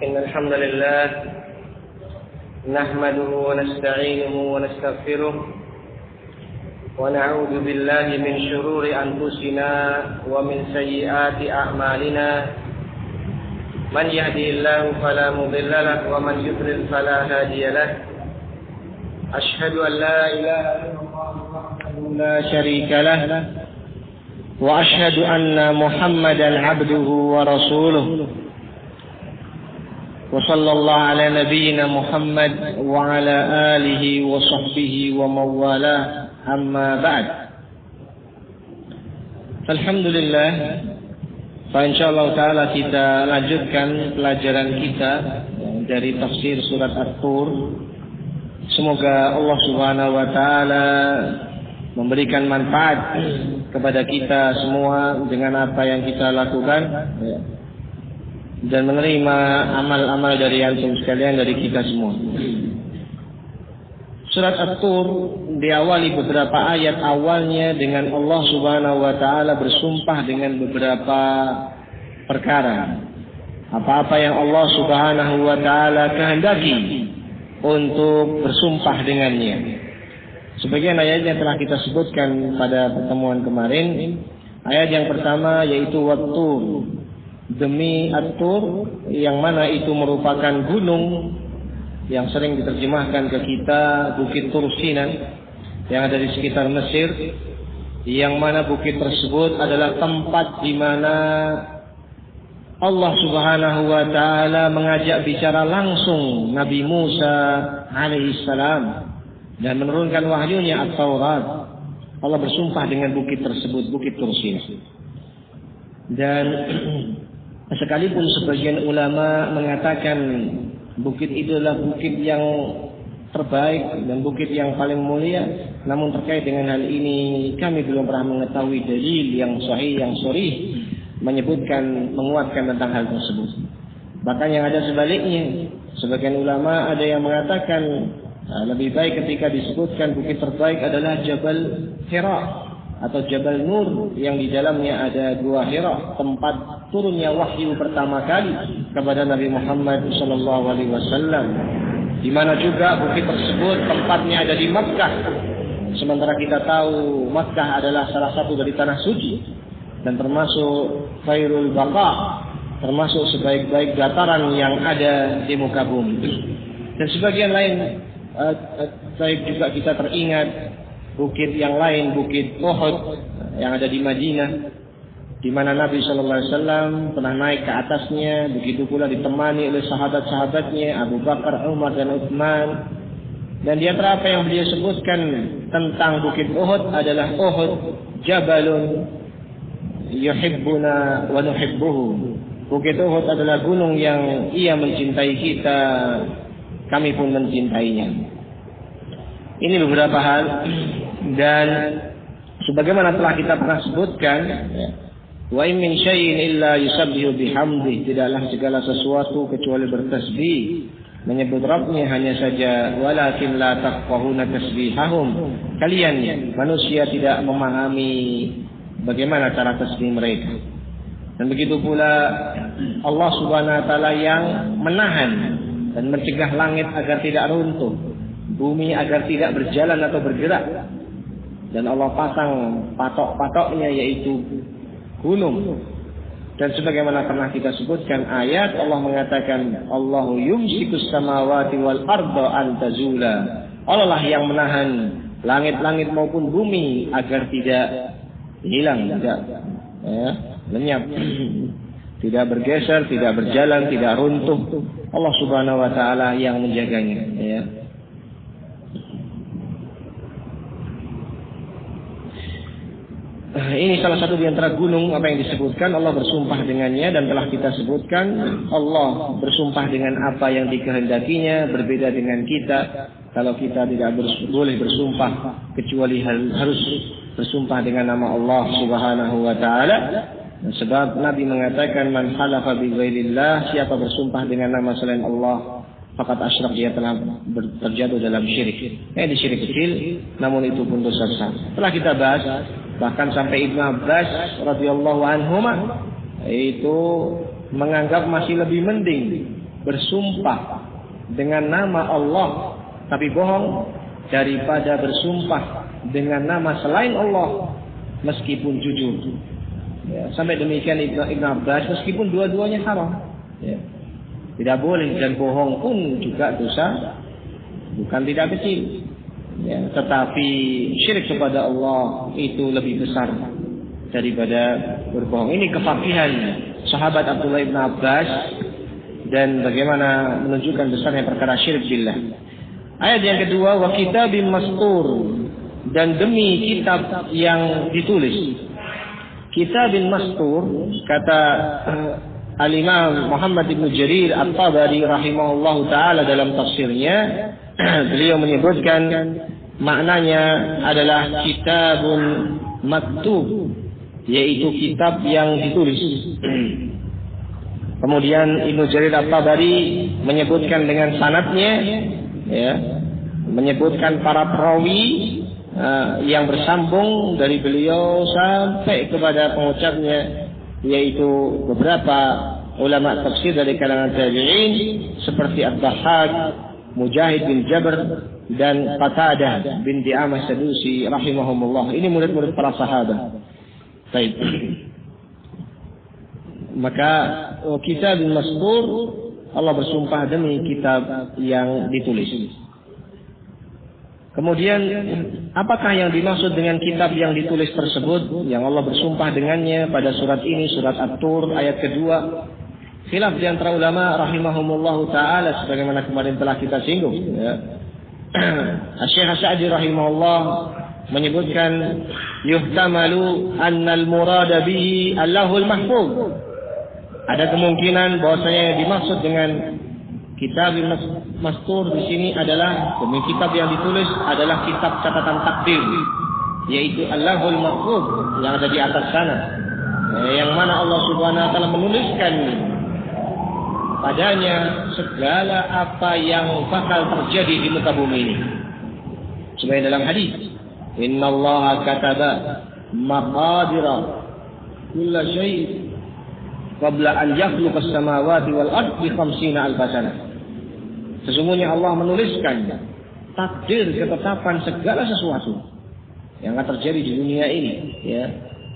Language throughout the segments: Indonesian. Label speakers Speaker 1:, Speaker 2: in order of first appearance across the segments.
Speaker 1: إن الحمد لله نحمده ونستعينه ونستغفره ونعوذ بالله من شرور أنفسنا ومن سيئات أعمالنا من يهدي الله فلا مضل له ومن يضلل فلا هادي له أشهد أن لا إله إلا الله وحده لا شريك له وأشهد أن محمدا عبده ورسوله وصلى الله على نبينا محمد وعلى آله وصحبه ومن والاه أما بعد Alhamdulillah, insyaallah taala kita lanjutkan pelajaran kita dari tafsir surat At-Tur. Semoga Allah Subhanahu wa taala memberikan manfaat kepada kita semua dengan apa yang kita lakukan dan menerima amal-amal dari antum sekalian, dari kita semua. Surat At-Tur diawali beberapa ayat awalnya dengan Allah Subhanahu wa taala bersumpah dengan beberapa perkara. Apa-apa yang Allah Subhanahu wa taala kehendaki untuk bersumpah dengannya. Sebagian ayatnya telah kita sebutkan pada pertemuan kemarin. Ayat yang pertama yaitu Wat-Tur, demi At-Tur, yang mana itu merupakan gunung yang sering diterjemahkan ke kita Bukit Tur Sinan yang ada di sekitar Mesir, yang mana bukit tersebut adalah tempat di mana Allah Subhanahu wa taala mengajak bicara langsung Nabi Musa alaihissalam dan menurunkan wahyunya At-Taurat. Allah bersumpah dengan bukit tersebut, Bukit Tur Sinan. Dan sekalipun sebagian ulama mengatakan bukit itu adalah bukit yang terbaik dan bukit yang paling mulia, namun terkait dengan hal ini kami belum pernah mengetahui dalil yang sahih, yang sharih menyebutkan, menguatkan tentang hal tersebut. Bahkan yang ada sebaliknya, sebagian ulama ada yang mengatakan lebih baik ketika disebutkan bukit terbaik adalah Jabal Hira atau Jabal Nur, yang di dalamnya ada gua Hira, tempat turunnya wahyu pertama kali kepada Nabi Muhammad SAW, di mana juga bukit tersebut tempatnya ada di Makkah. Sementara kita tahu Makkah adalah salah satu dari tanah suci dan termasuk khairul baqa, termasuk sebaik-baik dataran yang ada di muka bumi. Dan sebagian lain baik juga kita teringat bukit yang lain, Bukit Uhud yang ada di Madinah, di mana Nabi Shallallahu Alaihi Wasallam pernah naik ke atasnya. Begitu pula ditemani oleh sahabat-sahabatnya Abu Bakar, Umar dan Utsman. Dan di antara apa yang beliau sebutkan tentang Bukit Uhud adalah Uhud jabalun yuhibbuna wa nuhibbuhu. Bukit Uhud adalah gunung yang ia mencintai kita, kami pun mencintainya. Ini beberapa hal, dan sebagaimana telah kita pernah sebutkan, wa in min syai'in illa yusabbihu bihamdi, tidaklah segala sesuatu kecuali bertasbih menyebut Rabbnya, hanya saja walakin la tafqahuna tasbihahum, kalian manusia tidak memahami bagaimana cara tasbih mereka. Dan begitu pula Allah Subhanahu wa taala yang menahan dan mencegah langit agar tidak runtuh, bumi agar tidak berjalan atau bergerak, dan Allah pasang patok-patoknya yaitu gunung. Dan sebagaimana pernah kita sebutkan ayat, Allah mengatakan Allahu yumsikus samawati wal arda an tazula, Allah lah yang menahan langit-langit maupun bumi agar tidak hilang, tidak lenyap, tidak bergeser, tidak berjalan, tidak runtuh. Allah Subhanahu wa taala yang menjaganya, ya. Ini salah satu di antara gunung apa yang disebutkan Allah bersumpah dengannya, dan telah kita sebutkan Allah bersumpah dengan apa yang dikehendakinya. Berbeda dengan kita, kalau kita tidak boleh bersumpah kecuali harus bersumpah dengan nama Allah Subhanahu wa taala. Sebab Nabi mengatakan man halafa bi ghairillah, siapa bersumpah dengan nama selain Allah, fakat asyrak, dia telah terjatuh dalam syirik. Di syirik kecil, namun itu pun dosa besar. Telah kita bahas, bahkan sampai Ibnu Abbas radhiyallahu anhuma itu menganggap masih lebih mending bersumpah dengan nama Allah tapi bohong daripada bersumpah dengan nama selain Allah meskipun jujur. Ya, sampai demikian Ibn Abbas, meskipun dua-duanya haram. Ya. Tidak boleh, dan bohong pun juga dosa, bukan tidak kecil. Ya, tetapi syirik kepada Allah itu lebih besar daripada berbohong. Ini kefakihan sahabat Abdullah ibn Abbas dan bagaimana menunjukkan besarnya perkara syirik billah. Ayat yang kedua, wa kitabim mastur, dan demi kitab yang ditulis. Kitabin mastur, kata Al-Imam Muhammad ibn Jarir At-Tabari rahimahullahu ta'ala dalam tafsirnya, beliau menyebutkan maknanya adalah kitabun maktub, yaitu kitab yang ditulis. Kemudian Ibnu Jarir At-Tabari menyebutkan dengan sanadnya, ya, menyebutkan para perawi yang bersambung dari beliau sampai kepada pengucapnya, yaitu beberapa ulama tafsir dari kalangan tabi'in seperti Ad-Dhahhak, Mujahid bin Jabr, dan Qatadah bin Di'amah Sadusi rahimahumullah. Ini murid-murid para sahabat. Baik. Maka kitab mastur, Allah bersumpah demi kitab yang ditulis. Kemudian apakah yang dimaksud dengan kitab yang ditulis tersebut yang Allah bersumpah dengannya pada surat ini, surat At-Tur ayat kedua? Khilaf di antara ulama rahimahumullahu ta'ala sebagaimana kemarin telah kita singgung, ya. Syekh Sa'di rahimahullah menyebutkan yuhtamalu annal murada bihi Allahul Mahfuz. Ada kemungkinan bahwasanya yang dimaksud dengan kitab mastur di sini adalah demi kitab yang ditulis adalah kitab catatan takdir, yaitu Allahul Mahfuz yang ada di atas sana, yang mana Allah Subhanahu wa taala menuliskan padanya segala apa yang bakal terjadi di muka bumi ini. Sebagai dalam hadis, innallaha kataba maqadira kulla syai' qabla an yakhluqa as-samawati wal ardi 50 alf sana. Sesungguhnya Allah menuliskan takdir ketetapan segala sesuatu yang akan terjadi di dunia ini, ya.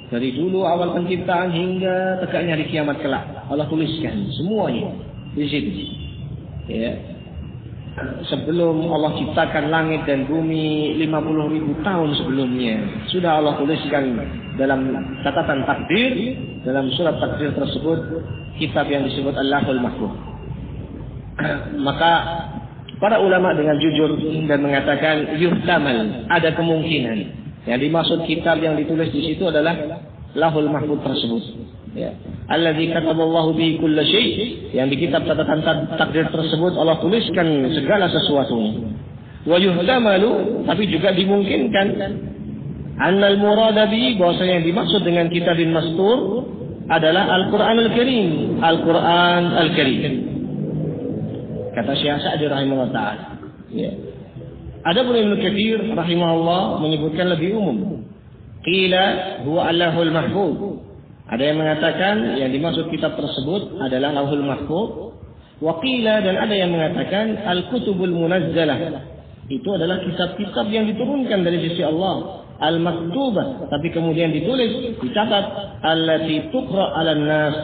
Speaker 1: Dari dulu awal penciptaan hingga tegaknya hari kiamat kelak, Allah tuliskan semuanya di situ. Ya. Sebelum Allah ciptakan langit dan bumi 50.000 tahun sebelumnya sudah Allah tuliskan dalam catatan takdir, dalam surat takdir tersebut kitab yang disebut Allahul Mahfuz. Maka para ulama dengan jujur dan mengatakan yuhtamal, ada kemungkinan yang dimaksud kitab yang ditulis di situ adalah Lahul Mahfuz tersebut. Ya. Alladzi kataballahu bihi kulla syai', yang di kitab catatan takdir tersebut Allah tuliskan segala sesuatunya. Wa yuhtamalu, tapi juga dimungkinkan annal murada bihi, bahwasanya yang dimaksud dengan kitabin mastur adalah Al-Qur'anul Karim, Al-Qur'an Al-Karim. Kata Syekh Sa'di rahimahullah ta'ala. Ya. Adapun Ibnu Katsir rahimahullah menyebutkan lebih umum. Qila huwa Allahul Mahfuz. Ada yang mengatakan yang dimaksud kitab tersebut adalah Lauhul Mahfuz. Wa qila, dan ada yang mengatakan Al-Kutubul Munazzalah. Itu adalah kitab-kitab yang diturunkan dari sisi Allah. Al-Maktubah, tapi kemudian ditulis, dicatat, allati tuqra 'alan nas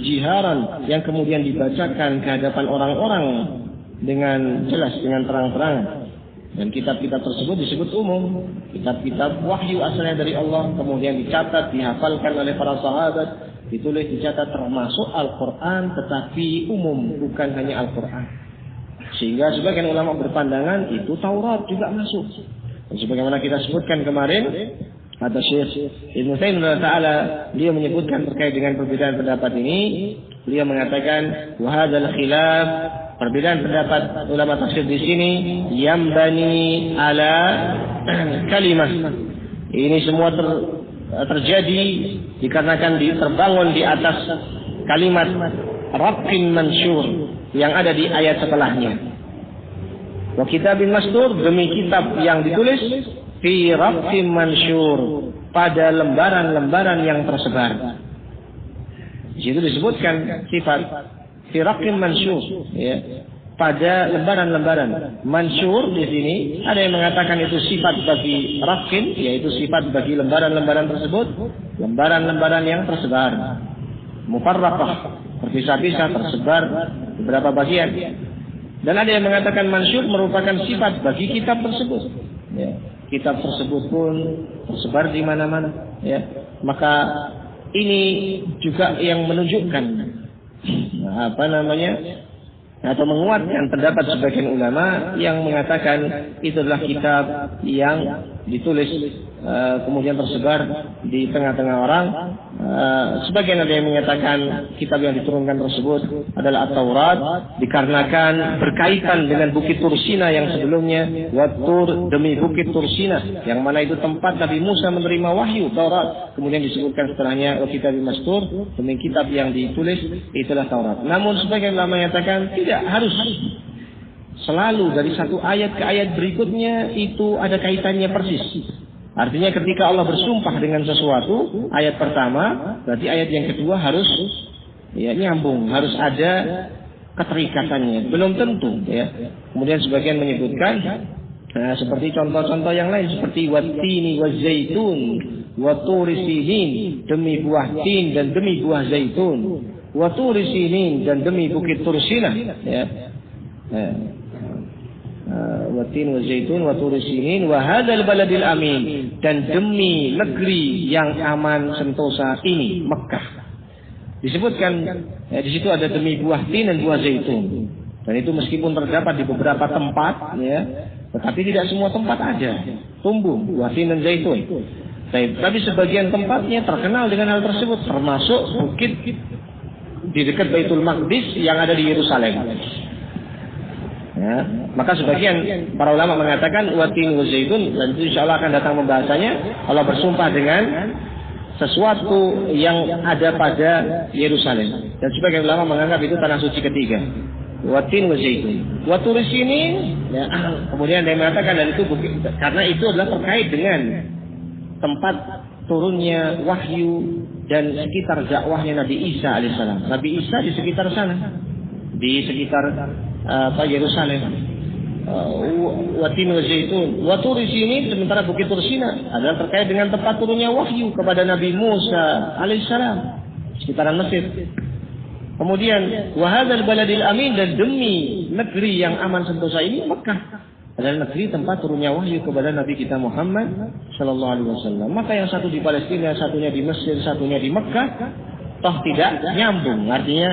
Speaker 1: jiharan, yang kemudian dibacakan ke hadapan orang-orang dengan jelas, dengan terang-terangan. Dan kitab-kitab tersebut disebut umum, kitab-kitab wahyu asalnya dari Allah, kemudian dicatat, dihafalkan oleh para sahabat, ditulis, dicatat, termasuk Al-Quran, tetapi umum, bukan hanya Al-Quran. Sehingga sebagian ulama berpandangan itu Taurat juga masuk. Dan sebagaimana kita sebutkan kemarin, kata Syekh Ibnu Taimiyah ta'ala, dia menyebutkan terkait dengan perbedaan pendapat ini, beliau mengatakan wa hadzal khilaf, perbedaan pendapat ulama tafsir di sini yambani ala kalimah. Ini semua terjadi dikarenakan terbangun di atas kalimat Rabbin Mansyur yang ada di ayat setelahnya. Wa kitabin mastur, demi kitab yang ditulis fi Rabbin Mansyur, pada lembaran-lembaran yang tersebar. Di situ disebutkan sifat fi raqim mansyur, ya. Pada lembaran-lembaran. Mansyur di sini ada yang mengatakan itu sifat bagi raqim, yaitu sifat bagi lembaran-lembaran tersebut, lembaran-lembaran yang tersebar. Mufarraqah, terpisah-pisah, tersebar beberapa bagian. Dan ada yang mengatakan mansyur merupakan sifat bagi kitab tersebut. Ya. Kitab tersebut pun tersebar di mana-mana. Ya. Maka ini juga yang menunjukkan atau menguatkan pendapat sebagian ulama yang mengatakan itu adalah kitab yang ditulis kemudian tersebar di tengah-tengah orang. Sebagian ada yang menyatakan kitab yang diturunkan tersebut adalah At-Taurat dikarenakan berkaitan dengan Bukit Tursina yang sebelumnya, Wat-Tur, demi Bukit Tursina, yang mana itu tempat Nabi Musa menerima wahyu Taurat. Kemudian disebutkan setelahnya Kitab Mastur, demi kitab yang ditulis itulah Taurat. Namun sebagian ulama menyatakan tidak harus selalu dari satu ayat ke ayat berikutnya itu ada kaitannya persis. Artinya ketika Allah bersumpah dengan sesuatu, ayat pertama, berarti ayat yang kedua harus nyambung, harus ada keterikatannya. Belum tentu, ya. Kemudian sebagian menyebutkan seperti contoh-contoh yang lain seperti wattini wazaitun, waturi sinin, demi buah tin dan demi buah zaitun, waturi sinin dan demi bukit Tursina, ya. Watin wa zaitun wa turi sinin wa hadzal baladil amin, dan demi negeri yang aman sentosa ini, Mekah. Disebutkan di situ ada demi buah tin dan buah zaitun. Dan itu meskipun terdapat di beberapa tempat, ya, tetapi tidak semua tempat ada tumbuh buah tin dan zaitun. Tapi sebagian tempatnya terkenal dengan hal tersebut, termasuk bukit di dekat Baitul Maqdis yang ada di Yerusalem. Ya, maka sebagian para ulama mengatakan watin wa zaitun, dan itu insyaallah akan datang pembahasannya. Allah bersumpah dengan sesuatu yang ada pada Yerusalem, dan sebagian ulama menganggap itu tanah suci ketiga. Watin wa zaitun, wa turi sinin, ya. Kemudian dia mengatakan dan itu karena itu adalah terkait dengan tempat turunnya wahyu dan sekitar dakwahnya Nabi Isa alaihissalam. Nabi Isa di sekitar sana, di sekitar Yerusalem. Watin wa zaitun, wa turi sinin, sementara bukit Tursina adalah terkait dengan tempat turunnya wahyu kepada Nabi Musa alaihissalam, sekitaran Mesir. Kemudian wa hadzal baladil amin, dan demi negeri yang aman sentosa ini, Mekah adalah negeri tempat turunnya wahyu kepada Nabi kita Muhammad sallallahu alaihi wasallam. Maka yang satu di Palestina, satunya di Mesir, satunya di Mekah, toh tidak nyambung, artinya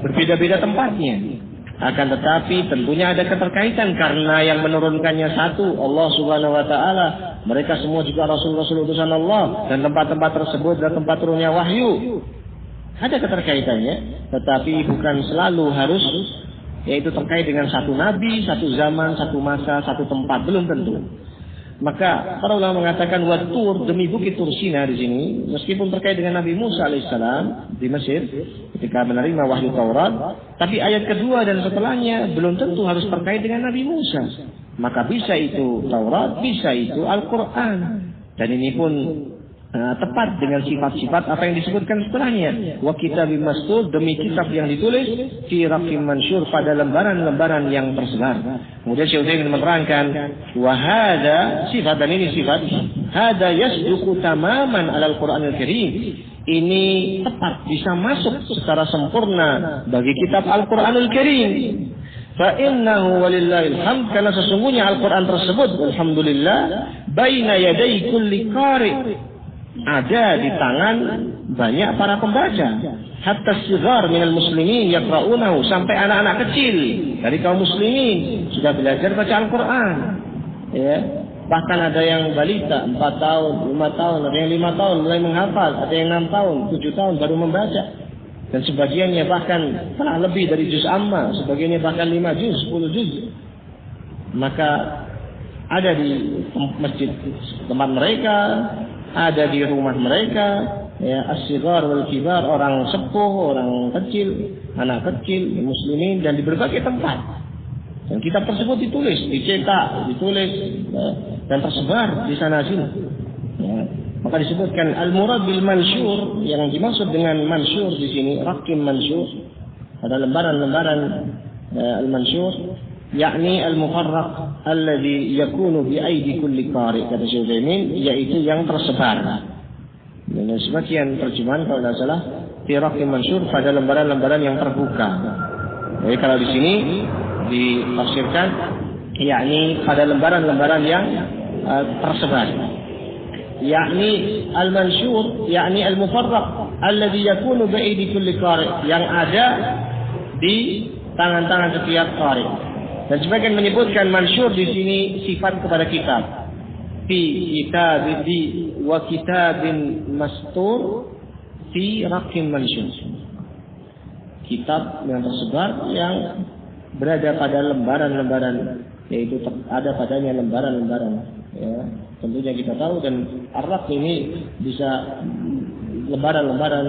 Speaker 1: berbeda-beda tempatnya. Akan tetapi tentunya ada keterkaitan karena yang menurunkannya satu, Allah Subhanahu wa taala. Mereka semua juga rasul-rasul utusan Allah, dan tempat-tempat tersebut adalah tempat turunnya wahyu. Ada keterkaitannya, tetapi bukan selalu harus yaitu terkait dengan satu nabi, satu zaman, satu masa, satu tempat, belum tentu. Maka para ulama mengatakan Wat-Tur, demi bukit Tursina di sini, meskipun terkait dengan Nabi Musa alaihissalam di Mesir ketika menerima wahyu Taurat, tapi ayat kedua dan setelahnya belum tentu harus terkait dengan Nabi Musa. Maka bisa itu Taurat, bisa itu Al-Quran, dan ini pun tepat dengan sifat-sifat apa yang disebutkan setelahnya. Wa kitabim mastur, demi kitab yang ditulis fi raqim mansyur, pada lembaran-lembaran yang tersebar. Kemudian Syekh ingin menerangkan wa hadza sifat, dan ini sifat hadza yasduqu tamaman alal Qur'anil Karim. Ini tepat, bisa masuk secara sempurna bagi kitab Al-Qur'anul Karim. Fa innahu walillahil hamd, karena sesungguhnya Al-Qur'an tersebut alhamdulillah baina yaday kulli qari, ada di tangan banyak para pembaca. Hatta sighar minal muslimin yaqra'unahu, sampai anak-anak kecil dari kaum muslimin sudah belajar baca Al-Qur'an. Ya, bahkan ada yang balita 4 tahun, 5 tahun, ada yang 5 tahun mulai menghafal, ada yang 6 tahun, 7 tahun baru membaca. Dan sebagiannya bahkan telah lebih dari juz amma, sebagiannya bahkan 5 juz, 10 juz. Maka ada di masjid tempat mereka, ada di rumah mereka, ya, as-sighar wal kibar, orang sepuh, orang kecil, anak kecil, muslimin, dan di berbagai tempat. Dan kitab tersebut ditulis, dicetak, ditulis, ya, dan tersebar di sana sini. Ya. Maka disebutkan al-murad bil mansyur, yang dimaksud dengan mansyur di sini raqim mansyur, pada lembaran-lembaran al-mansyur, yakni al-mufarraq alladhi yakunu bi aidi kulli qari, kata Syekh Utsaimin, yaitu yang tersebar. Dan sebagian terjemahan kalau tidak salah firaqul mansyur pada lembaran-lembaran yang terbuka. Jadi kalau di sini ditafsirkan yakni pada lembaran-lembaran yang tersebar. Yakni al-mansyur yakni al-mufarraq alladhi yakunu bi aidi kulli qari, yang ada di tangan-tangan setiap qari. Dan sebagian menyebutkan mansyur di sini sifat kepada kitab. Fi kitabin wa kitabin mastur fi raqin mansyur. Kitab yang tersebar yang berada pada lembaran-lembaran, yaitu ada padanya lembaran-lembaran. Ya, tentunya kita tahu, dan ar-raq ini bisa lembaran-lembaran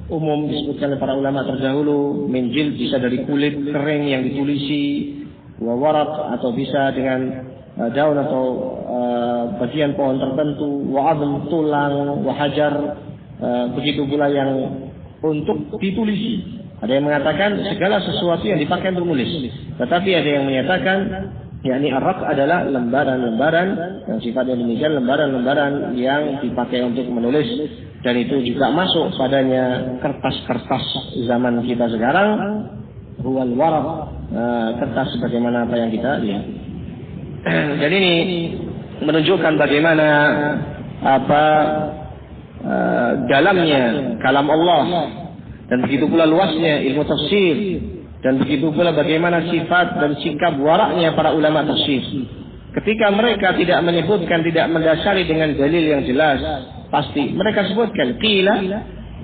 Speaker 1: umum disebutkan oleh para ulama terdahulu. Minjil bisa dari kulit kering yang ditulisi, wa waraq atau bisa dengan daun atau bagian pohon tertentu, wa azm tulang, wa hajar, begitu pula yang untuk ditulisi. Ada yang mengatakan segala sesuatu yang dipakai untuk menulis, tetapi ada yang menyatakan yakni ar-raq adalah lembaran-lembaran yang sifatnya demikian, lembaran-lembaran yang dipakai untuk menulis, dan itu juga masuk padanya kertas-kertas zaman kita sekarang, huwal waraq, kertas sebagaimana apa yang kita lihat. Jadi ini menunjukkan bagaimana dalamnya kalam Allah, dan begitu pula luasnya ilmu tafsir, dan begitu pula bagaimana sifat dan sikap waraknya para ulama tafsir. Ketika mereka tidak menyebutkan, tidak mendasari dengan dalil yang jelas, pasti mereka sebutkan qila,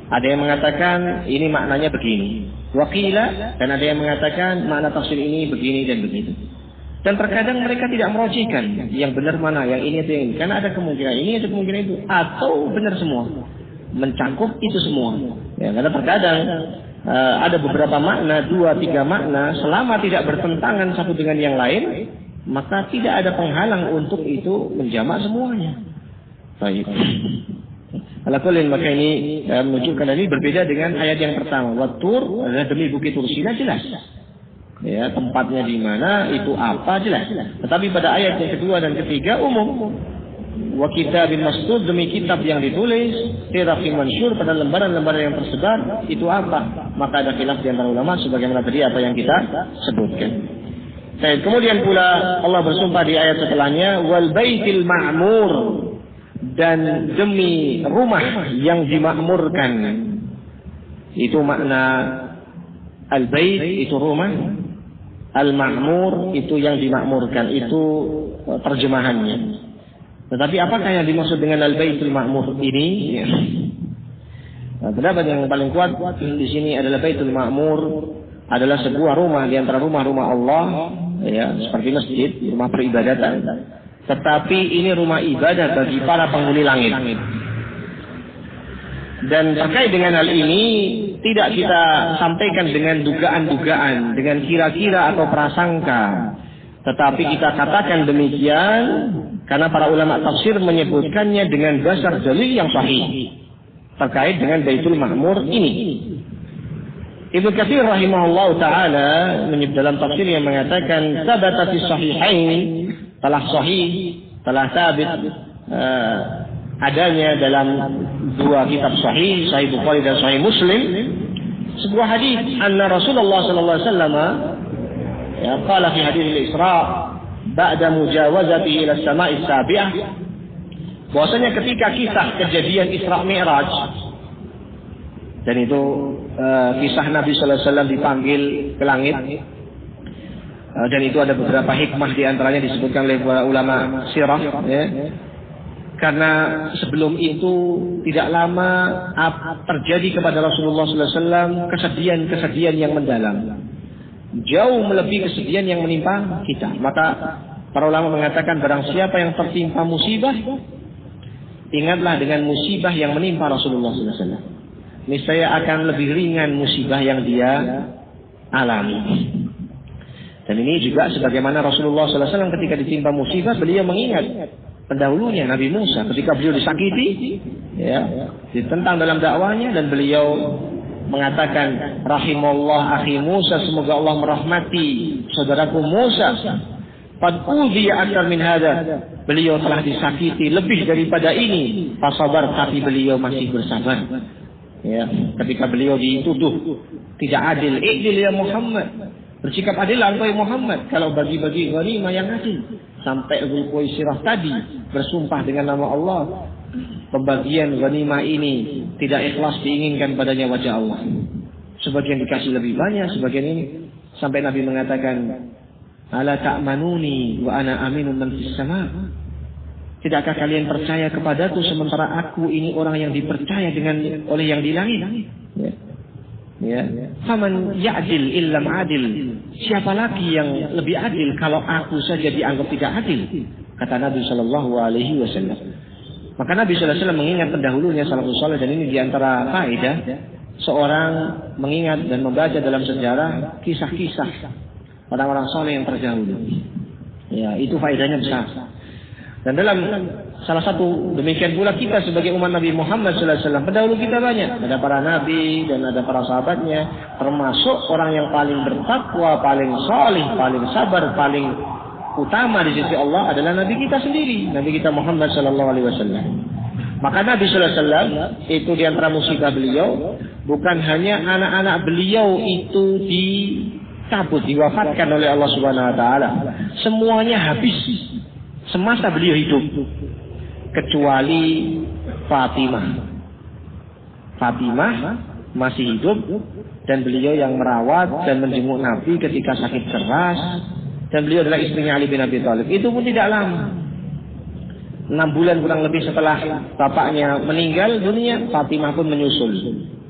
Speaker 1: ada yang mengatakan ini maknanya begini, wa qila, dan ada yang mengatakan makna tafsir ini begini dan begitu. Dan terkadang mereka tidak merujukkan yang benar mana, yang ini atau yang ini, karena ada kemungkinan ini, ada kemungkinan itu, atau benar semua, mencakup itu semua. Ya, karena terkadang ada beberapa makna, 2-3 makna, selama tidak bertentangan satu dengan yang lain, maka tidak ada penghalang untuk itu menjamak semuanya. Baik. Alakulin, maka ini menunjukkan ini berbeda dengan ayat yang pertama. Wat-tur adalah demi bukit Tursina, jelas. Ya, tempatnya di mana, itu apa, jelas. Tetapi pada ayat yang kedua dan ketiga umum. Wa kitabin mastur, demi kitab yang ditulis, fi raqin mansyur, pada lembaran-lembaran yang tersebar, itu apa? Maka ada khilaf di antara ulama sebagaimana tadi apa yang kita sebutkan. Baik, kemudian pula Allah bersumpah di ayat setelahnya, wal baitil ma'mur, dan demi rumah yang dimakmurkan. Itu makna al-bait, itu rumah, al-ma'mur itu yang dimakmurkan, itu terjemahannya. Tetapi apakah yang dimaksud dengan al-baitul ma'mur ini? Ya. Pendapat yang paling kuat di sini adalah baitul ma'mur adalah sebuah rumah di antara rumah-rumah Allah, ya, seperti masjid, rumah peribadatan. Tetapi ini rumah ibadah bagi para penghuni langit. Dan terkait dengan hal ini tidak kita sampaikan dengan dugaan-dugaan, dengan kira-kira atau prasangka, tetapi kita katakan demikian karena para ulama tafsir menyebutkannya dengan dasar dalil yang sahih terkait dengan Baitul Ma'mur ini. Ibnu Katsir rahimahullah taala dalam tafsir yang mengatakan sabata fi sahihain, telah sahih, telah sabit adanya dalam dua kitab sahih, Sahih Bukhari dan Sahih Muslim, sebuah hadis anna Rasulullah sallallahu alaihi wasallam ya qala fi hadis al-Isra ba'da mujawazati ila as-sama'i as-sabi'ah, bahwasanya ketika kisah kejadian Isra Mi'raj, dan itu kisah Nabi sallallahu alaihi wasallam dipanggil ke langit, dan itu ada beberapa hikmah di antaranya disebutkan oleh para ulama sirah, ya. Karena sebelum itu tidak lama terjadi kepada Rasulullah sallallahu alaihi wasallam kesedihan-kesedihan yang mendalam, jauh melebihi kesedihan yang menimpa kita. Maka para ulama mengatakan barang siapa yang tertimpa musibah, ingatlah dengan musibah yang menimpa Rasulullah sallallahu alaihi wasallam. Niscaya akan lebih ringan musibah yang dia alami. Dan ini juga sebagaimana Rasulullah sallallahu alaihi wasallam ketika ditimpa musibah, beliau mengingat pendahulunya Nabi Musa ketika beliau disakiti, ya, ditentang dalam dakwahnya, dan beliau mengatakan rahimallah akhi Musa, semoga Allah merahmati saudaraku Musa. Qad udhiya akthar min hadza, beliau telah disakiti lebih daripada ini, fasabar, tapi beliau masih bersabar. Ya, ketika beliau dituduh tidak adil, adil ya Muhammad, bersikap adil engkau ya Muhammad, kalau bagi-bagi ghanimah yang adil. Sampai Dzulqaisirah tadi bersumpah dengan nama Allah, pembagian ghanimah ini tidak ikhlas diinginkan padanya wajah Allah. Sebagian dikasih lebih banyak, sebagian ini. Sampai Nabi mengatakan, ala ta'manuni wa ana aminun man fis sama'. Tidakkah kalian percaya kepadaku sementara aku ini orang yang dipercaya oleh yang di langit? Ya. Faman ya'dil illam adil. Siapa lagi yang lebih adil kalau aku saja dianggap tidak adil? Kata Nabi sallallahu alaihi wasallam. Maka Nabi sallallahu alaihi wasallam mengingat pendahulunya salafus saleh, dan ini diantara faedah seorang mengingat dan membaca dalam sejarah kisah-kisah orang-orang saleh yang terdahulu. Ya, itu faedahnya besar. Dan dalam salah satu demikian pula kita sebagai umat Nabi Muhammad SAW, pendahulu kita banyak, ada para nabi dan ada para sahabatnya, termasuk orang yang paling bertakwa, paling saleh, paling sabar, paling utama di sisi Allah adalah Nabi kita sendiri, Nabi kita Muhammad SAW. Maka Nabi SAW itu diantara musibah beliau, bukan hanya anak-anak beliau itu dicabut, diwafatkan oleh Allah Subhanahu Wa Taala, semuanya habis semasa beliau hidup, kecuali Fatimah. Fatimah masih hidup dan beliau yang merawat dan menjenguk Nabi ketika sakit keras, dan beliau adalah istrinya Ali bin Abi Thalib. Itu pun tidak lama, 6 bulan kurang lebih setelah bapaknya meninggal dunia, Fatimah pun menyusul,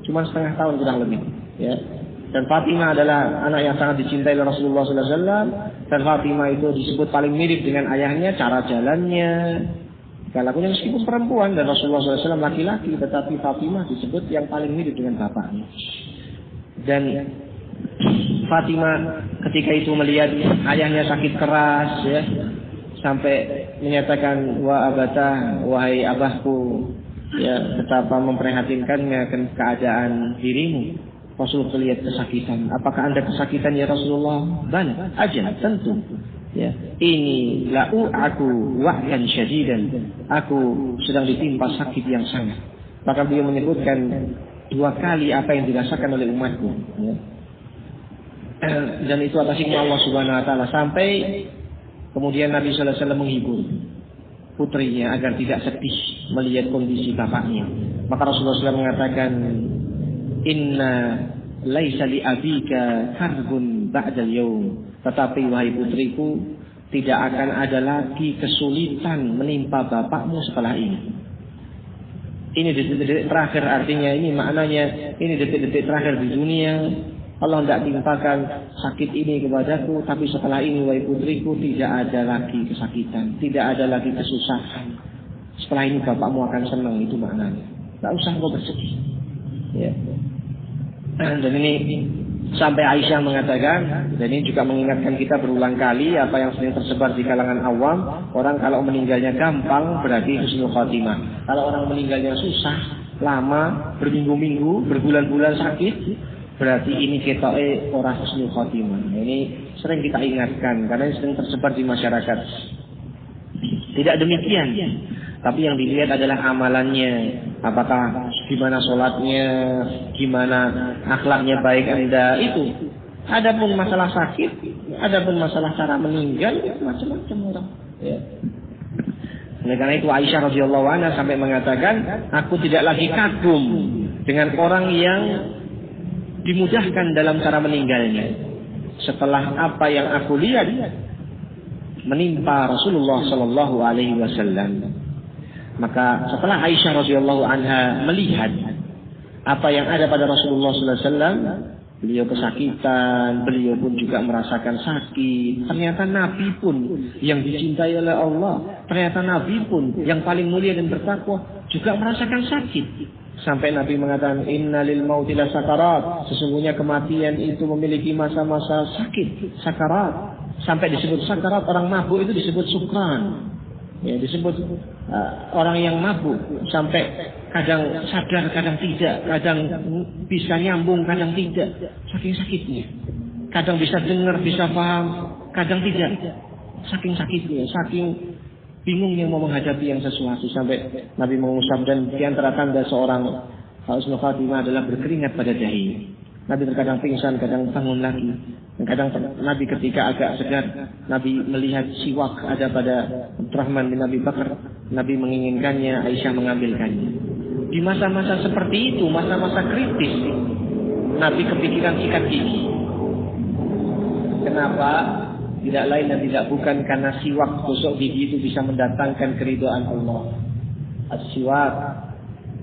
Speaker 1: cuma setengah tahun kurang lebih. Ya. Dan Fatimah adalah anak yang sangat dicintai oleh Rasulullah SAW. Dan Fatimah itu disebut paling mirip dengan ayahnya, cara jalannya, lakunya meskipun perempuan dan Rasulullah SAW laki-laki, tetapi Fatimah disebut yang paling mirip dengan bapaknya. Dan Fatimah ketika itu melihat ayahnya sakit keras, ya, sampai menyatakan wa abata, wahai abahku, ya, betapa memprihatinkannya keadaan dirimu. Rasul terlihat kesakitan. Apakah anda kesakitan ya Rasulullah? Bala, aja, tentu. Ya, ini aku wa'yan syadidan. Aku sedang ditimpa sakit yang sangat. Maka beliau menyebutkan 2 kali apa yang dirasakan oleh umatku. Ya. Dan itu atas hikmah Allah Subhanahu Wa Taala. Sampai kemudian Nabi Sallallahu Alaihi Wasallam menghibur putrinya agar tidak sedih melihat kondisi bapaknya. Maka Rasulullah SAW mengatakan, inna laisa li abika karbun ba'dal yaum. Tetapi wahai putriku, tidak akan ada lagi kesulitan menimpa bapakmu setelah ini. Ini detik-detik terakhir, artinya ini maknanya ini detik-detik terakhir di dunia. Allah tidak timpakan sakit ini kepadaku, tapi setelah ini wahai putriku tidak ada lagi kesakitan, tidak ada lagi kesusahan. Setelah ini bapakmu akan senang, itu maknanya. Tidak usah kau bersedih. Ya. Dan ini sampai Aisyah mengatakan, dan ini juga mengingatkan kita berulang kali apa yang sering tersebar di kalangan awam, orang kalau meninggalnya gampang berarti husnul khotimah. Kalau orang meninggalnya susah, lama, berminggu-minggu, berbulan-bulan sakit, berarti ini ketoke ora husnul khotimah. Ini sering kita ingatkan karena ini sering tersebar di masyarakat. Tidak demikian, tapi yang dilihat adalah amalannya. Apakah gimana sholatnya, gimana akhlaknya baik Anda, itu. Adapun masalah sakit, adapun masalah cara meninggal, macam-macam orang. Ya. Oleh karena itu Aisyah radhiyallahu anha sampai mengatakan, aku tidak lagi kagum dengan orang yang dimudahkan dalam cara meninggalnya. Setelah apa yang aku lihat menimpa Rasulullah Sallallahu Alaihi Wasallam. Maka setelah Aisyah radhiyallahu anha melihat apa yang ada pada Rasulullah sallallahu alaihi wasallam, beliau kesakitan, beliau pun juga merasakan sakit. Ternyata Nabi pun yang dicintai oleh Allah, ternyata Nabi pun yang paling mulia dan bertakwa juga merasakan sakit. Sampai Nabi mengatakan, innalil mauti lasakarat, sesungguhnya kematian itu memiliki masa-masa sakit, sakarat. Sampai disebut sakarat, orang mabuk itu disebut sukran. Ya, disebut orang yang mabuk, sampai kadang sadar, kadang tidak, kadang bisa nyambung, kadang tidak. Saking sakitnya. Kadang bisa dengar, bisa paham, kadang tidak. Saking sakitnya, saking bingungnya mau menghadapi yang sesuatu, sampai Nabi mengusap. Dan di antara tanda seorang husnul khatimah adalah berkeringat pada dahi. Nabi terkadang pingsan, kadang bangun lagi. Dan kadang Nabi ketika agak segar, Nabi melihat siwak ada pada Abdurrahman bin Abi Bakar. Nabi menginginkannya, Aisyah mengambilkannya. Di masa-masa seperti itu, masa-masa kritis, Nabi kepikiran sikat gigi. Kenapa? Tidak lain dan tidak bukan karena siwak, gosok gigi itu bisa mendatangkan keridhaan Allah. As-siwak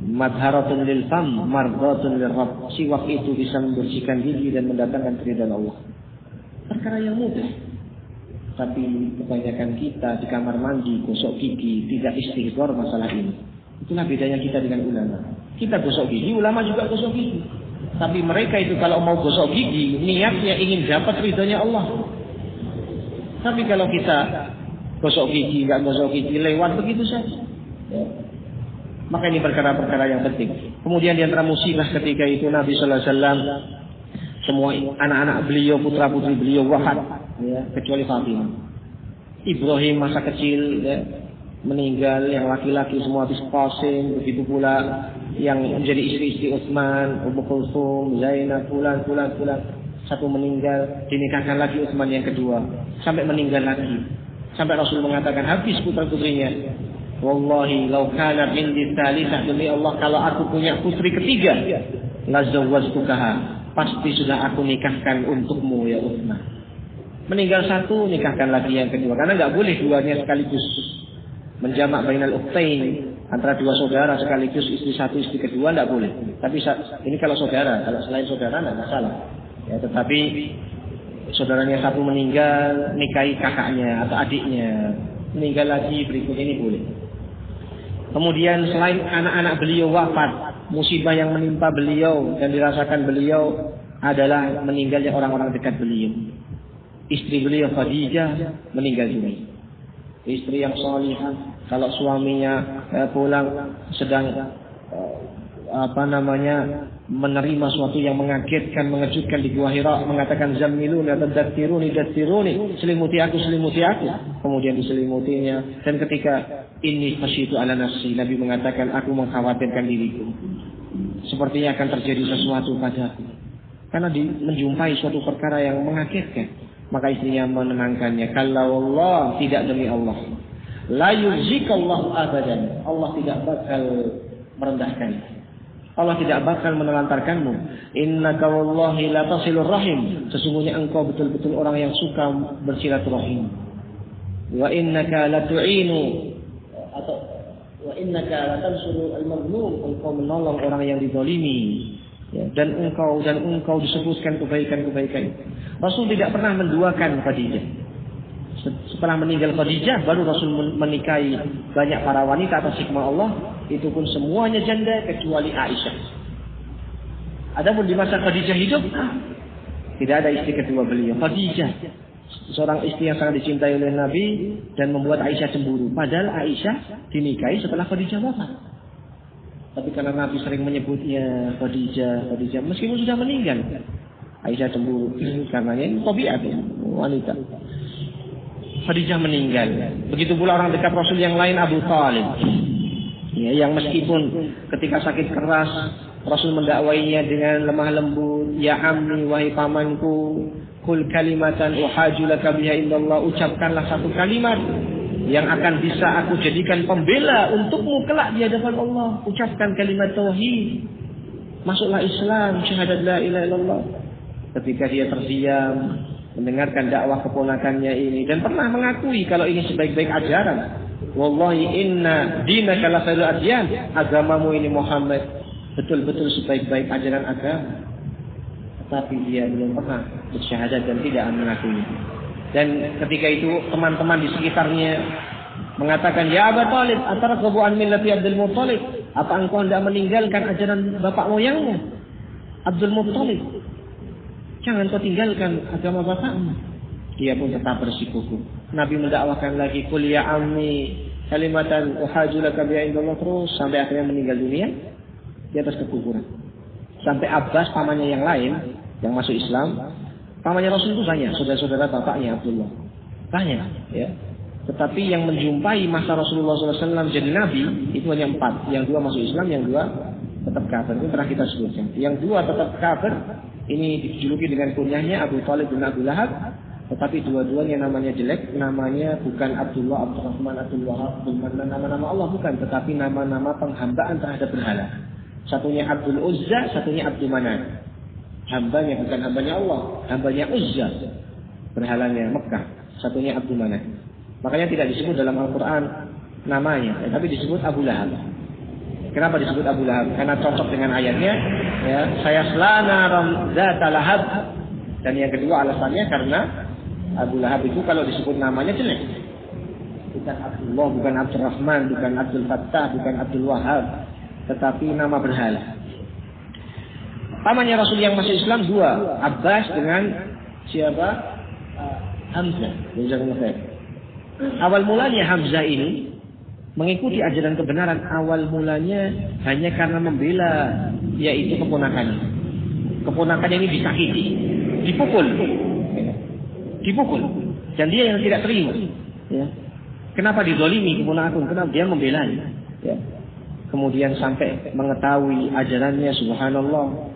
Speaker 1: madharatun lil fam, mardatun lil rabb. Siwak itu bisa membersihkan gigi dan mendatangkan keridhaan Allah. Perkara yang mudah. Tapi kebanyakan kita di kamar mandi gosok gigi, tidak istighfar masalah ini. Itulah bedanya kita dengan ulama. Kita gosok gigi, ulama juga gosok gigi. Tapi mereka itu kalau mau gosok gigi, niatnya ingin dapat ridhonya Allah. Tapi kalau kita gosok gigi, nggak gosok gigi, lewat begitu saja. Maka ini perkara-perkara yang penting. Kemudian di antara musibah ketika itu Nabi Sallallahu Alaihi Wasallam, semua anak-anak beliau, putra-putri beliau wafat, ya, kecuali Fatimah. Ibrahim masa kecil, ya, meninggal, yang laki-laki semua habis Qasim, begitu pula yang menjadi istri-istri Utsman, Ummu Kulthum, Zainab, pulang. Satu meninggal, dinikahkan lagi Utsman yang kedua, sampai meninggal lagi. Sampai Rasul mengatakan habis putra-putrinya. Wallahi law kana indi tsalitsah, demi Allah kalau aku punya putri ketiga, la zawwajtukaha, pasti sudah aku nikahkan untukmu ya Utsman. Meninggal satu, nikahkan lagi yang kedua, karena enggak boleh duanya sekaligus. Menjamak bainal ukhtain, antara dua saudara sekaligus istri satu istri kedua enggak boleh. Tapi ini kalau saudara, kalau selain saudara enggak masalah. Ya, tetapi saudaranya satu meninggal, nikahi kakaknya atau adiknya, meninggal lagi berikut ini boleh. Kemudian selain anak-anak beliau wafat, musibah yang menimpa beliau dan dirasakan beliau adalah meninggalnya orang-orang dekat beliau. Istri beliau Khadijah meninggal juga. Istri yang salihah, kalau suaminya pulang sedang menerima sesuatu yang mengagetkan, mengejutkan di Gua Hira, mengatakan zammiluni atau dathiruni, selimuti aku. Kemudian diselimutinya. Dan ketika inni khasyitu ala nafsi, Nabi mengatakan aku mengkhawatirkan diriku, sepertinya akan terjadi sesuatu padaku, karena menjumpai suatu perkara yang mengagetkan. Maka istrinya menenangkannya, kalau Allah, tidak demi Allah, la yuzikallahu abadan, Allah tidak bakal merendahkan, Allah tidak bakal menelantarkanmu. Innaka wallahi la tasilur rahim, sesungguhnya engkau betul-betul orang yang suka bersilaturahim. Wa innaka la tu'inu, atau wa innaka la tansuru al-mazlum, engkau menolong orang yang dizalimi. Ya, dan engkau disebutkan kebaikan-kebaikan. Rasul tidak pernah menduakan Khadijah. Setelah meninggal Khadijah, baru Rasul menikahi banyak para wanita atas hikmah Allah. Itu pun semuanya janda kecuali Aisyah. Adapun di masa Khadijah hidup, tidak ada istri kedua beliau. Khadijah, seorang istri yang sangat dicintai oleh Nabi dan membuat Aisyah cemburu. Padahal Aisyah dinikahi setelah Khadijah wafat. Tapi karena Nabi sering menyebutnya Khadijah, meskipun sudah meninggal, Aisyah cemburu. Karena ini tabiat wanita. Khadijah meninggal. Begitu pula orang dekat Rasul yang lain, Abu Thalib. Ya, yang meskipun ketika sakit keras Rasul mendakwainya dengan lemah lembut, ya ammi, wahai pamanku, kul kalimatan uhajulaka biha illallah, ucapkanlah satu kalimat yang akan bisa aku jadikan pembela untukmu kelak di hadapan Allah. Ucapkan kalimat tauhid, masuklah Islam, syahadat la ilaha illallah. Ketika dia terdiam mendengarkan dakwah keponakannya ini dan pernah mengakui kalau ini sebaik-baik ajaran, wallahi inna dinaka la khairul adyan, agamamu ini Muhammad betul-betul sebaik-baik ajaran agama. Tetapi dia belum pernah bersyahadat dan tidak mengakui. Dan ketika itu teman-teman di sekitarnya mengatakan, ya Abu Thalib, atarghabu an millati Abdul Muttalib, apa engkau hendak meninggalkan ajaran bapak moyangmu Abdul Muttalib? Jangan kau tinggalkan agama bapakmu. Dia pun tetap bersikukuh. Nabi mendakwakan lagi, qul ya ammi, kalimatan uhajulaka biha indallah, terus sampai akhirnya meninggal dunia di atas kekufuran. Sampai Abbas pamannya yang lain yang masuk Islam, pamannya Rasul itu banyak, saudara-saudara bapaknya Abdullah banyak, ya. Tetapi yang menjumpai masa Rasulullah SAW jadi nabi itu hanya 4. Yang 2 masuk Islam, yang 2 tetap kafir. Itu pernah kita sebutkan. Yang 2 tetap kafir, ini dijuluki dengan kunyahnya Abu Thalib bin Abu Lahab. Tetapi dua-duanya namanya jelek, namanya bukan Abdullah, Abdurrahman, Abdul Wahab, Abdul Manan, nama-nama Allah bukan, tetapi nama-nama penghambaan terhadap berhala. Satunya Abdul Uzza, satunya Abdul Manan. Hambanya bukan hambanya Allah, hambanya Uzza, berhalanya Mekah. Satunya Abdul Manan. Makanya tidak disebut dalam Al-Quran namanya, tapi disebut Abu Lahab. Kenapa disebut Abu Lahab? Karena cocok dengan ayatnya, ya, saya selana dzata lahab. Dan yang kedua alasannya karena Abu Lahab itu kalau disebut namanya jelek. Bukan Abdullah, bukan Abdurrahman, bukan Abdul Fattah, bukan Abdul Wahab, tetapi nama berhala. Pamannya Rasul yang masuk Islam 2, Abbas dengan siapa? Hamzah. Awal mulanya Hamzah ini mengikuti ajaran kebenaran, awal mulanya hanya karena membela yaitu keponakannya. Keponakannya ini disakiti, dipukul, dan dia yang tidak terima. Ya. Kenapa dizalimi keponakan? Kenapa dia membelanya? Ya. Kemudian sampai mengetahui ajarannya, subhanallah.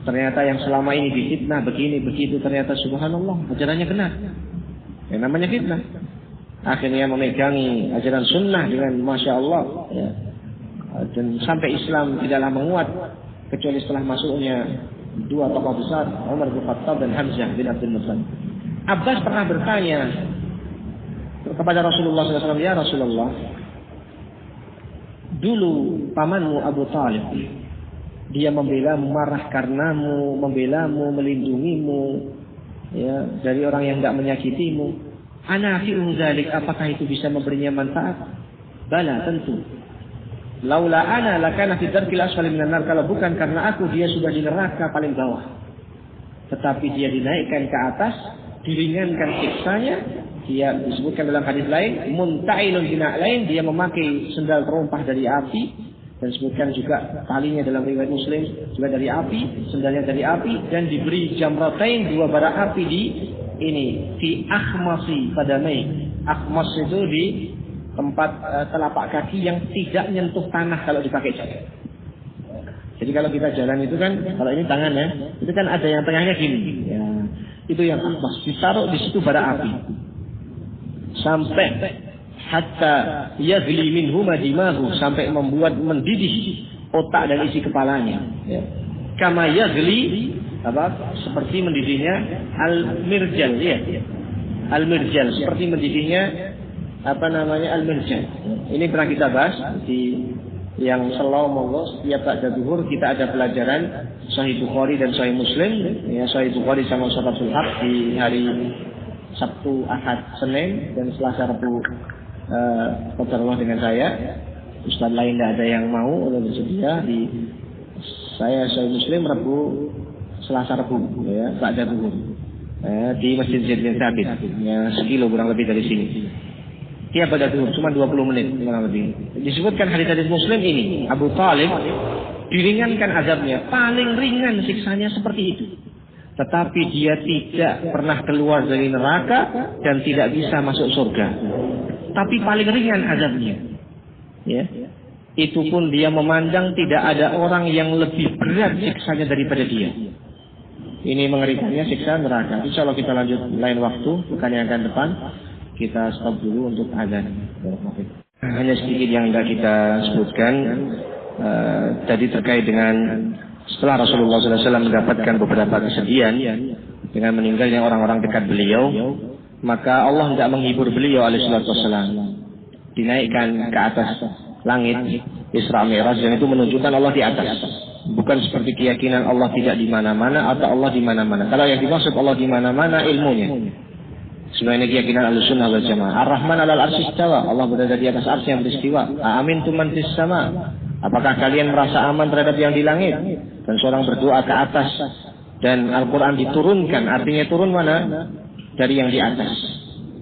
Speaker 1: Ternyata yang selama ini difitnah begini begitu, ternyata subhanallah ajarannya benar. Yang namanya fitnah. Akhirnya memegangi ajaran sunnah dengan masya Allah, ya. Dan sampai Islam tidaklah menguat kecuali setelah masuknya 2 tokoh besar, Umar bin Khattab dan Hamzah bin Abdul Muttalib. Abbas pernah bertanya kepada Rasulullah SAW, ya Rasulullah, dulu pamanmu Abu Thalib, dia membelamu, marah karenamu, membelamu, melindungimu, ya, dari orang yang tidak menyakitimu. Ana fi'un dzalik, apakah itu bisa memberinya manfaat? Bala, tentu. Laula ana lakana fi dzarkil asfali minan nar, kalau bukan karena aku dia sudah di neraka paling bawah. Tetapi dia dinaikkan ke atas, diringankan siksanya. Dia disebutkan dalam hadis lain, munta'ilun bina'lain, dia memakai sendal terumpah dari api. Dan disebutkan juga talinya dalam riwayat Muslim juga dari api, sendalnya dari api, dan diberi jamratain, 2 bara api di fi akhmasi padamai. Akhmas itu di tempat telapak kaki yang tidak nyentuh tanah kalau dipakai jalan. Jadi kalau kita jalan itu kan, kalau ini tangan ya, itu kan ada yang tengahnya gini. Ya, itu yang akhmas, ditaruh di situ bara api. Sampai hatta yaghli minhu madimahu, sampai membuat mendidih otak dan isi kepalanya. Ya. Kama yaghli, seperti mendidihnya al-mirjal, ya. Al-mirjal, seperti mendidihnya al-mirjal. Ini pernah kita bahas di yang selalu monggo setiap ba'da zuhur kita ada pelajaran Sahih Bukhari dan Sahih Muslim, ya, Sahih Bukhari sama Sholatul Haq di hari Sabtu, Ahad, Senin, dan Selasa, Rabu Allah dengan saya. Ustaz lain tidak ada yang mau atau bersedia. Di saya Sahih Muslim Rabu, Selasa, Rabu, ya, ba'da zuhur, di Masjid Zaid bin Thabit, ya, 1 kilo kurang lebih dari sini. Tiap pada zuhur cuma 20 menit kurang lebih. Disebutkan hadis-hadis Muslim ini, Abu Thalib diringankan azabnya, paling ringan siksanya seperti itu. Tetapi dia tidak pernah keluar dari neraka dan tidak bisa masuk surga. Tapi paling ringan azabnya. Ya. Itu pun dia memandang tidak ada orang yang lebih berat siksanya daripada dia. Ini mengerikannya siksa neraka. Insya Allah kita lanjut lain waktu, bukan yang akan depan. Kita stop dulu untuk azan. Hanya sedikit yang tidak kita sebutkan. Tadi terkait dengan setelah Rasulullah SAW mendapatkan beberapa kesedihan dengan meninggalnya orang-orang dekat beliau, maka Allah tidak menghibur beliau alaihissalam, dinaikkan ke atas langit Isra Mi'raj, dan itu menunjukkan Allah di atas. Bukan seperti keyakinan Allah tidak di mana-mana atau Allah di mana-mana. Kalau yang dimaksud Allah di mana-mana ilmunya. Sebenarnya keyakinan Ahlussunnah wal Jamaah. Ar-Rahman 'alal 'arsy istawa. Allah berada di atas arsy yang beristiwa. Amintum man fis sama. Apakah kalian merasa aman terhadap yang di langit? Dan seorang berdoa ke atas dan Al-Quran diturunkan. Artinya turun mana? Dari yang di atas.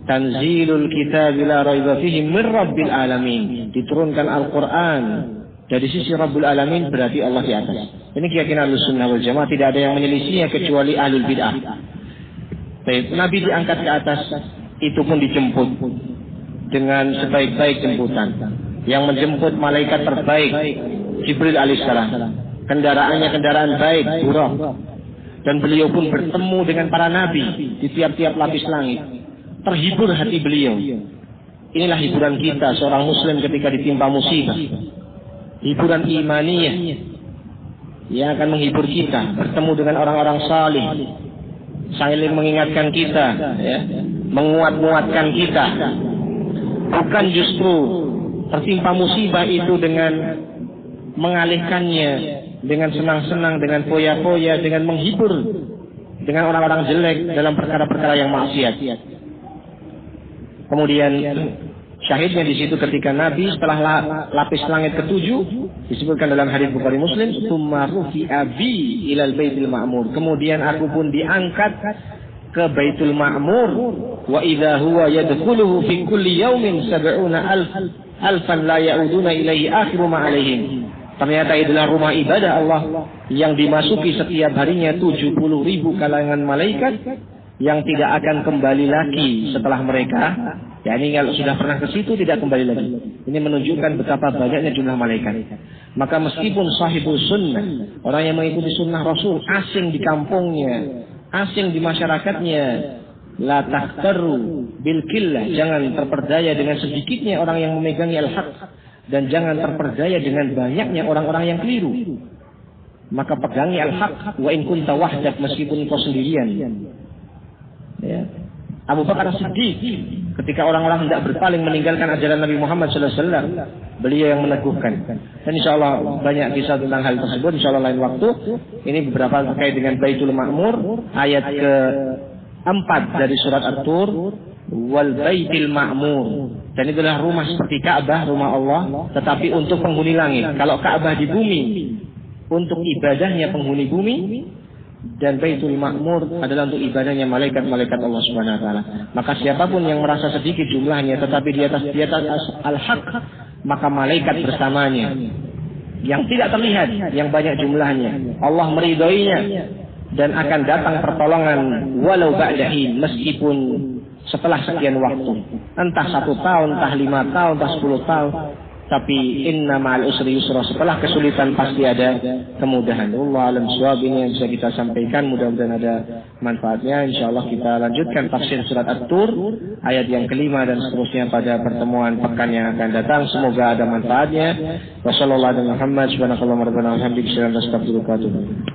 Speaker 1: Tanzilul kitab la raiba fihi min rabbil alamin. Diturunkan Al-Quran dari sisi Rabbul Alamin, berarti Allah di atas. Ini keyakinan Ahlussunnah wal Jamaah, tidak ada yang menyelisihinya kecuali ahlul bid'ah. Baik, Nabi diangkat ke atas, itu pun dijemput dengan sebaik-baik jemputan. Yang menjemput malaikat terbaik, Jibril alaihissalam. Kendaraannya kendaraan baik, Buraq. Dan beliau pun bertemu dengan para nabi di tiap-tiap lapis langit. Terhibur hati beliau. Inilah hiburan kita seorang muslim ketika ditimpa musibah. Hiburan imaniyah yang akan menghibur kita, bertemu dengan orang-orang salih, saling mengingatkan kita, ya, menguat-nguatkan kita. Bukan justru tertimpa musibah itu dengan mengalihkannya, dengan senang-senang, dengan foya-foya, dengan menghibur dengan orang-orang jelek dalam perkara-perkara yang maksiat. Kemudian syahidnya di situ ketika Nabi setelah lapis langit ketujuh, disebutkan dalam hadis Bukhari Muslim, tsumma rufi'a bi ilal baitil ma'mur. Kemudian aku pun diangkat ke Baitul Ma'mur, wa idza huwa yadkhuluhu fi kulli yawmin 70,000 alfan la ya'uduna ilaihi akhiru ma alaihim. Ternyata itulah rumah ibadah Allah yang dimasuki setiap harinya 70.000 kalangan malaikat yang tidak akan kembali lagi setelah mereka. Ya, ini kalau sudah pernah ke situ tidak kembali lagi. Ini menunjukkan betapa banyaknya jumlah malaikat. Maka meskipun sahibul sunnah, orang yang mengikuti sunnah Rasul, asing di kampungnya, asing di masyarakatnya, la takhtaru bil qillah, jangan terperdaya dengan sedikitnya orang yang memegangi al-haq, dan jangan terperdaya dengan banyaknya orang-orang yang keliru. Maka pegangi al-haq wa in kunta wahdak, meskipun kau sendirian. Ya. Abu Bakar As-Siddiq ketika orang-orang hendak berpaling meninggalkan ajaran Nabi Muhammad SAW, beliau yang meneguhkan. Dan insyaallah banyak kisah tentang hal tersebut, insyaallah lain waktu. Ini beberapa terkait dengan Baitul Ma'mur, ayat ke-4 dari surat At-Tur, wal Baitil Ma'mur. Dan itulah rumah seperti Ka'bah, rumah Allah, tetapi untuk penghuni langit. Kalau Ka'bah di bumi, untuk ibadahnya penghuni bumi, dan Baitul Ma'mur adalah untuk ibadahnya malaikat-malaikat Allah Subhanahu wa taala. Maka siapapun yang merasa sedikit jumlahnya tetapi di atas al-haq, maka malaikat bersamanya yang tidak terlihat, yang banyak jumlahnya. Allah meridhoinya dan akan datang pertolongan walau ba'dahi, meskipun setelah sekian waktu. Entah 1 tahun, entah 5 tahun, entah 10 tahun. Tapi inna ma'al usri yusra, setelah kesulitan pasti ada kemudahan. Allah alam shawab, ini yang bisa kita sampaikan, mudah-mudahan ada manfaatnya. Insyaallah kita lanjutkan tafsir surat At-Tur ayat yang kelima dan seterusnya pada pertemuan pekan yang akan datang. Semoga ada manfaatnya. Wassallallahu ala Muhammad subhanallahi wa bihamdihi, asyhadu an la ilaha illa anta, astaghfiruka wa atubu ilaik.